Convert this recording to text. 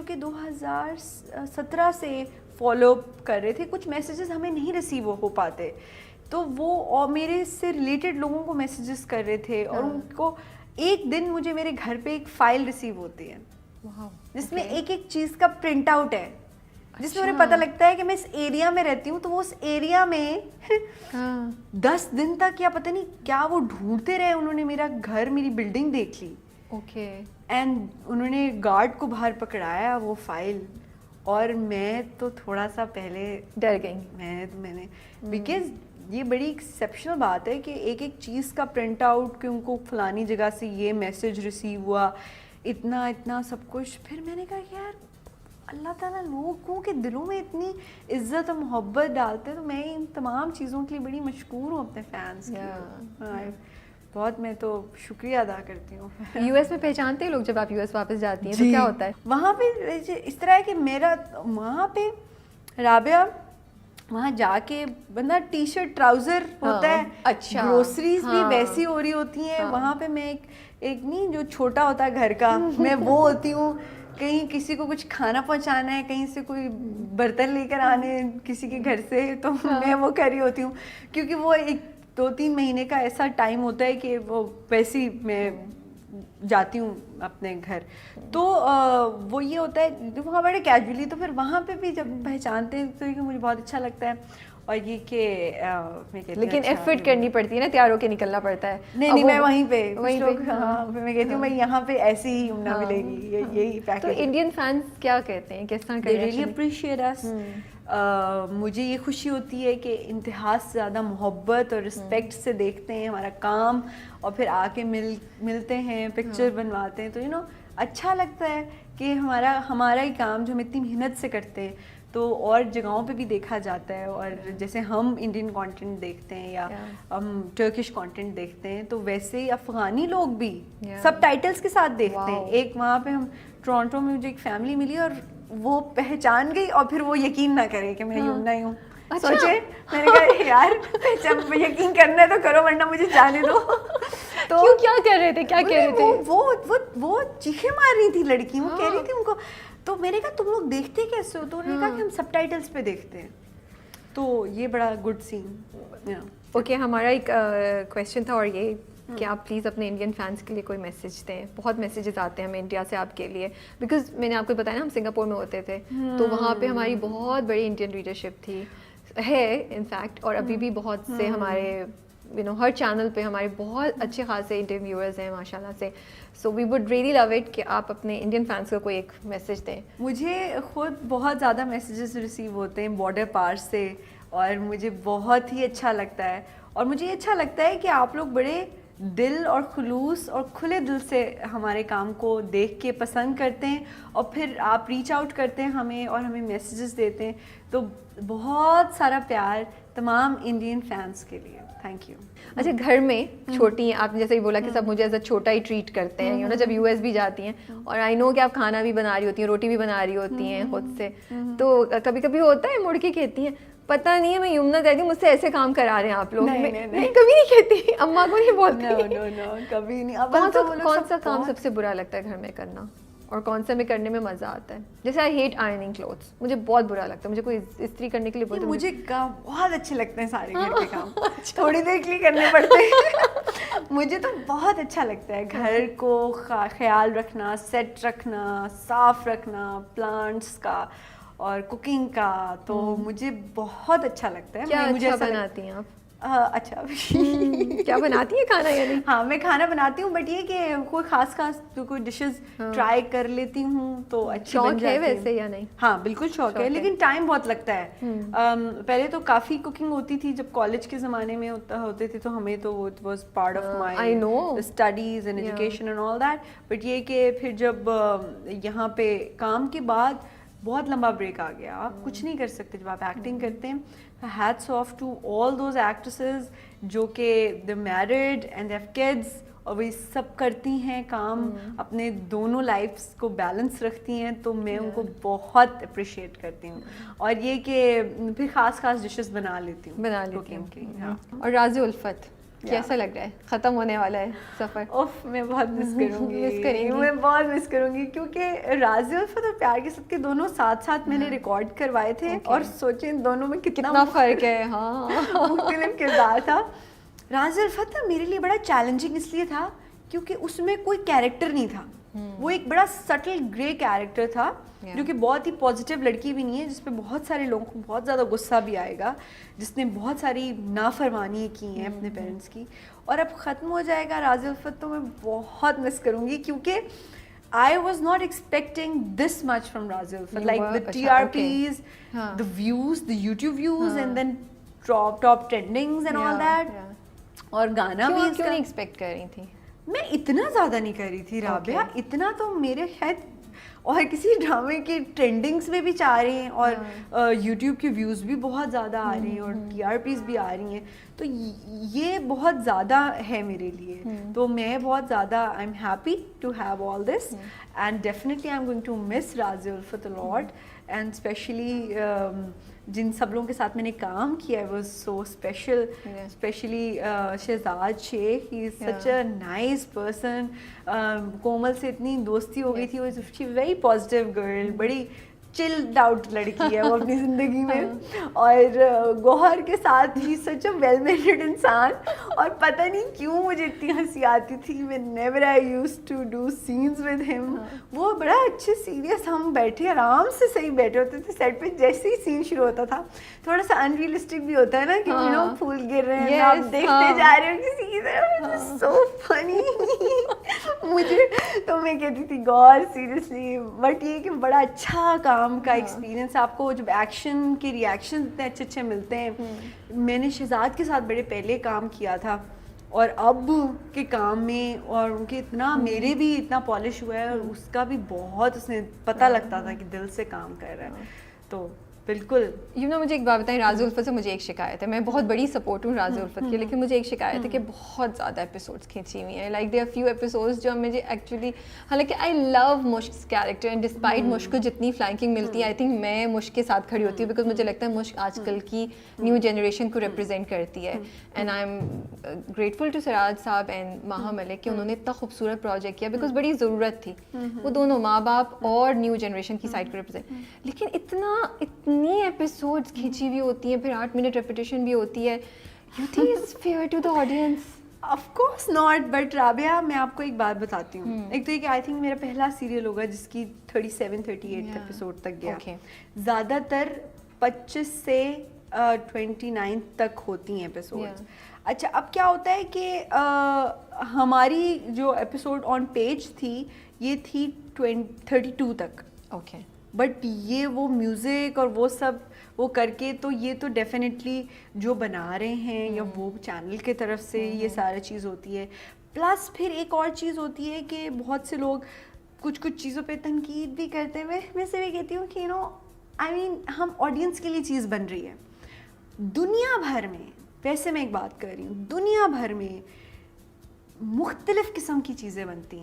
کہ 2017 سے follow up کر رہے تھے. کچھ میسیجز ہمیں نہیں ریسیو ہو پاتے, تو وہ اور میرے سے ریلیٹڈ لوگوں کو میسیجز کر رہے تھے, اور ان کو ایک دن مجھے میرے گھر پہ ایک فائل ریسیو ہوتی ہے جس میں ایک ایک چیز کا پرنٹ آؤٹ ہے, جس میں مجھے پتہ لگتا ہے کہ میں اس ایریا میں رہتی ہوں, تو وہ اس ایریا میں 10 دن تک یا پتہ نہیں کیا وہ ڈھونڈتے رہے. انہوں نے میرا گھر, میری بلڈنگ دیکھ لی, اینڈ انہوں نے گارڈ کو باہر پکڑایا وہ فائل, اور میں تو تھوڑا سا پہلے ڈر گئی. میں نے بیکاز یہ بڑی ایکسیپشنل بات ہے کہ ایک ایک چیز کا پرنٹ آؤٹ, کہ ان کو فلانی جگہ سے یہ میسیج ریسیو ہوا, اتنا سب کچھ. پھر میں نے کہا یار اللہ تعالیٰ لوگوں کے دلوں میں اتنی عزت اور محبت ڈالتے ہیں, تو میں ان تمام چیزوں کے لیے بڑی مشکور ہوں اپنے فینس کی. بہت, میں تو شکریہ ادا کرتی ہوں. یو ایس میں پہچانتے ہیں لوگ جب آپ یو ایس واپس جاتی ہیں تو کیا ہوتا ہے وہاں پہ؟ اس طرح ہے کہ میرا وہاں پہ رابعہ, وہاں جا کے بندہ ٹی شرٹ ٹراؤزر ہوتا ہے, اچھا گروسریز بھی ویسی ہو رہی ہوتی ہیں. وہاں پہ میں ایک نہیں جو چھوٹا ہوتا ہے گھر کا, میں وہ ہوتی ہوں. کہیں کسی کو کچھ کھانا پہنچانا ہے, کہیں سے کوئی برتن لے کر آنے کسی کے گھر سے, تو میں وہ کر رہی ہوتی ہوں, کیونکہ وہ 2-3 مہینے کا ایسا ٹائم ہوتا ہے کہ وہ ویسے ہی میں جاتی ہوں اپنے گھر. تو وہ یہ ہوتا ہے وہاں بڑے کیجولی. تو پھر وہاں پہ بھی جب پہچانتے ہیں تو مجھے بہت اچھا لگتا ہے. اور یہ کہ لیکن ایفرٹ کرنی پڑتی ہے نا, تیار ہو کے نکلنا پڑتا ہے. نہیں میں وہیں پہ میں کہتی ہوں میں یہاں پہ ایسی ہی نہ ملے گی, یہی پیکج. تو انڈین فینس کیا کہتے ہیں, کس طرح they really appreciate us. مجھے یہ خوشی ہوتی ہے کہ انتہا سے زیادہ محبت اور رسپیکٹ سے دیکھتے ہیں ہمارا کام, اور پھر آ کے ملتے ہیں, پکچر بنواتے ہیں. تو اچھا لگتا ہے کہ ہمارا ہی کام جو ہم اتنی محنت سے کرتے ہیں تو اور جگہوں پہ بھی دیکھا جاتا ہے. اور جیسے ہم انڈین کانٹینٹ دیکھتے ہیں یا ہم ٹرکش کانٹینٹ دیکھتے ہیں, تو ویسے ہی افغانی لوگ بھی سب ٹائٹلز کے ساتھ دیکھتے ہیں. ایک وہاں پہ ہم ٹورانٹو میں مجھے ایک فیملی ملی, اور وہ پہچان گئی, اور پھر وہ یقین نہ کرے کہ میں یمنا ہی ہوں. سوچے, میں نے کہا یار جب یقین کرنا ہے تو کرو, ورنہ مجھے جانے دو. تو کیا کر رہے تھے, کیا کہہ رہے تھے؟ وہ چیخیں مار رہی تھی لڑکی, وہ کہہ رہی تھی ان کو. تو میں نے کہا تم لوگ دیکھتے کیسے ہو؟ تو انہوں نے کہا کہ ہم سب ٹائٹلز پہ دیکھتے ہیں. تو یہ بڑا گڈ سین. اوکے, ہمارا ایک کویشچن تھا, اور یہ کہ آپ پلیز اپنے انڈین فینس کے لیے کوئی میسیج دیں. بہت میسیجز آتے ہیں ہمیں انڈیا سے آپ کے لیے, بیکاز میں نے آپ کو بتایا نا ہم سنگاپور میں ہوتے تھے, تو وہاں پہ ہماری بہت بڑی انڈین ریڈرشپ تھی, ہے انفیکٹ, اور ابھی بھی بہت سے ہمارے ہر چینل پہ ہمارے بہت اچھے خاصے انڈین ویورز ہیں ماشاء اللہ سے. So we would really love it کہ آپ اپنے انڈین فینس کو کوئی ایک میسیج دیں. مجھے خود بہت زیادہ میسیجز ریسیو ہوتے ہیں بارڈر پار سے, اور مجھے بہت ہی اچھا لگتا ہے. اور مجھے یہ اچھا لگتا ہے کہ آپ لوگ بڑے دل اور خلوص اور کھلے دل سے ہمارے کام کو دیکھ کے پسند کرتے ہیں, اور پھر آپ ریچ آؤٹ کرتے ہیں ہمیں اور ہمیں میسیجز دیتے ہیں. تو بہت سارا پیار تمام انڈین فینس کے لیے. Thank you. اچھا, گھر میں چھوٹی ہیں آپ, جیسے ہی بولا کہ سب مجھے ایز اے چھوٹا ہی ٹریٹ کرتے ہیں, جب یو ایس بھی جاتی ہیں, اور آئی نو کہ آپ کھانا بھی بنا رہی ہوتی ہیں, روٹی بھی بنا رہی ہوتی ہیں خود سے, تو کبھی کبھی ہوتا ہے مڑ کے کہتی ہیں پتہ نہیں ہے میں یمنا کہتی ہوں مجھ سے ایسے کام کرا رہے ہیں آپ لوگ. نہیں کبھی نہیں کہتی, اماں کو نہیں بولتی, کبھی نہیں. کون سا کام سب سے برا لگتا ہے گھر میں کرنا, اور کون سا میں کرنے میں مزہ آتا ہے؟ جیسے آئی ہیٹ آئرننگ کلوتھس, مجھے بہت برا لگتا ہے. مجھے کوئی استری کرنے کے لیے بولتے, مجھے بہت اچھے لگتے ہیں سارے گھر کے کام, تھوڑی دیر کے لیے کرنے پڑتے ہیں. مجھے تو بہت اچھا لگتا ہے گھر کو خیال رکھنا, سیٹ رکھنا, صاف رکھنا, پلانٹس کا اور کوکنگ کا. تو مجھے بہت اچھا لگتا ہے. کیا اچھا بناتی ہیں آپ؟ اچھا کیا بناتی ہیں کھانا یعنی؟ ہاں میں کھانا بناتی ہوں, بٹ یہ کہ کوئی خاص کوئی ڈشز ٹرائی کر لیتی ہوں تو اچھی بن جاتی ہے. شوق ہے ویسے یا نہیں؟ ہاں بالکل شوق ہے, لیکن ٹائم بہت لگتا ہے. پہلے تو کافی کوکنگ ہوتی تھی جب کالج کے زمانے میں ہوتے تھے, تو ہمیں تو it was part of my studies and education and all that. But یہ کہ پھر جب یہاں پہ کام کے بعد بہت لمبا بریک آ گیا, آپ کچھ نہیں کر سکتے جب آپ ایکٹنگ کرتے ہیں. Hats off to all those actresses جو کہ they married and they have kids, اور وہی سب کرتی ہیں کام, اپنے دونوں لائفس کو بیلنس رکھتی ہیں. تو میں ان کو بہت اپریشیٹ کرتی ہوں. اور یہ کہ پھر خاص ڈشز بنا لیتی ہوں. اور راز الفت کیسا لگ رہا ہے؟ ختم ہونے والا ہے سفر. اوف میں بہت مس کروں گی. مس کریں گی. میں بہت مس کروں گی کیونکہ راضی الفت اور پیار کے ساتھ کے دونوں ساتھ ساتھ میں نے ریکارڈ کروائے تھے اور سوچیں ان دونوں میں کتنا فرق ہے. ہاں مختلف کردار تھا. راضی الفت نا میرے لیے بڑا چیلنجنگ اس لیے تھا کیونکہ اس میں کوئی کیریکٹر نہیں تھا. وہ ایک بڑا سٹل گرے کیریکٹر تھا جو کہ بہت ہی پازیٹیو لڑکی بھی نہیں ہے, جس پہ بہت سارے لوگوں کو بہت زیادہ غصہ بھی آئے گا, جس نے بہت ساری نافرمانی کی ہیں اپنے پیرنٹس کی, اور اب ختم ہو جائے گا راضی الفت تو میں بہت مس کروں گی کیونکہ I was not expecting this much from Razi Ulfat, like the TRPs, the views, the YouTube views, and then top trendings and all that. اور گانا بھی کیوں نہیں ایکسپیکٹ کر رہی تھی؟ میں اتنا زیادہ نہیں کر رہی تھی رابعہ, اتنا تو میرے شاید اور کسی ڈرامے کے ٹرینڈنگس میں بھی چاہ رہے ہیں اور یوٹیوب کے ویوز بھی بہت زیادہ آ رہے ہیں اور TRPs بھی آ رہی ہیں, تو یہ بہت زیادہ ہے میرے لیے. تو میں بہت زیادہ I am happy to have all this and definitely I am going to miss Razi Ulfat allot, and especially جن سب لوگوں کے ساتھ میں نے کام کیا ہے was so special, especially Shahzad Sheikh, he is such a nice person. کومل سے اتنی دوستی ہو گئی تھی, وہ شی ویری پازیٹیو گرل, بڑی چلڈ آؤٹ لڑکی ہے وہ اپنی زندگی میں. اور گوہر کے ساتھ ہی سچ اے ویل مینرڈ انسان, اور پتہ نہیں کیوں مجھے اتنی ہنسی آتی تھی. میں never I used to do sense with him. وہ بڑا اچھے سیریس, ہم بیٹھے آرام سے صحیح بیٹھے ہوتے تھے سیٹ پہ, جیسے ہی سین شروع ہوتا تھا تھوڑا سا انریلسٹک بھی ہوتا ہے نا کہ یو نو پھول گر رہے ہیں, آپ دیکھتے جا رہے ہو کسی کی طرف, سو فنی. مجھے تو میں کہتی تھی گور سیریسلی, بٹ یہ کہ بڑا اچھا کام کا ایکسپیرینس. آپ کو جب ایکشن کے ریئیکشن اتنے اچھے اچھے ملتے ہیں. میں نے شہزاد کے ساتھ بڑے پہلے کام کیا تھا اور اب کے کام میں, اور ان کے اتنا میرے بھی اتنا پالش ہوا ہے, اور اس کا بھی بہت اس نے پتہ لگتا تھا کہ دل سے کام کر رہا ہے. تو بالکل مجھے ایک بات بتائیں, راضی الفت سے مجھے ایک شکایت ہے. میں بہت بڑی سپورٹ ہوں راضی الفت کی, لیکن مجھے ایک شکایت ہے کہ بہت زیادہ ایپیسوڈس کھینچی ہوئی ہیں. Like they are few episodes جو مجھے ایکچولی, حالانکہ آئی لو مشک کیریکٹر اینڈ ڈسپائٹ مشک کو جتنی فلینکنگ ملتی ہے, آئی تھنک میں مشک کے ساتھ کھڑی ہوتی ہوں, بیکاز مجھے لگتا ہے مشک آج کل کی نیو جنریشن کو ریپرزینٹ کرتی ہے. And I am grateful to Siraj صاحب اینڈ ماہا ملک کہ انہوں نے اتنا خوبصورت پروجیکٹ کیا, بیکاز بڑی ضرورت تھی. وہ دونوں ماں باپ اور نیو جنریشن کی سائڈ کو ریپرزینٹ, لیکن اتنی ایپیسوڈ کھینچی ہوئی ہوتی ہیں, پھر 8 منٹ ریپیٹیشن بھی ہوتی ہے. You think it's fair to the audience? Of course not, but Rabia میں آپ کو ایک بات بتاتی ہوں. ایک تو یہ کہ آئی تھنک میرا پہلا سیریل ہوگا جس کی 37-38 ایپیسوڈ تک گیا. زیادہ تر 25 سے 29 تک ہوتی ہیں ایپیسوڈ. اچھا اب کیا ہوتا ہے کہ ہماری جو ایپیسوڈ آن پیج تھی یہ تھی 32 تک. اوکے, بٹ یہ وہ میوزک اور وہ سب وہ کر کے, تو یہ تو ڈیفینیٹلی جو بنا رہے ہیں یا وہ چینل کی طرف سے یہ سارا چیز ہوتی ہے. پلس پھر ایک اور چیز ہوتی ہے کہ بہت سے لوگ کچھ چیزوں پہ تنقید بھی کرتے ہوئے, میں سے بھی کہتی ہوں کہ یو نو آئی مین ہم آڈینس کے لیے چیز بن رہی ہے. دنیا بھر میں, ویسے میں ایک بات کر رہی ہوں, دنیا بھر میں مختلف قسم کی چیزیں بنتی ہیں.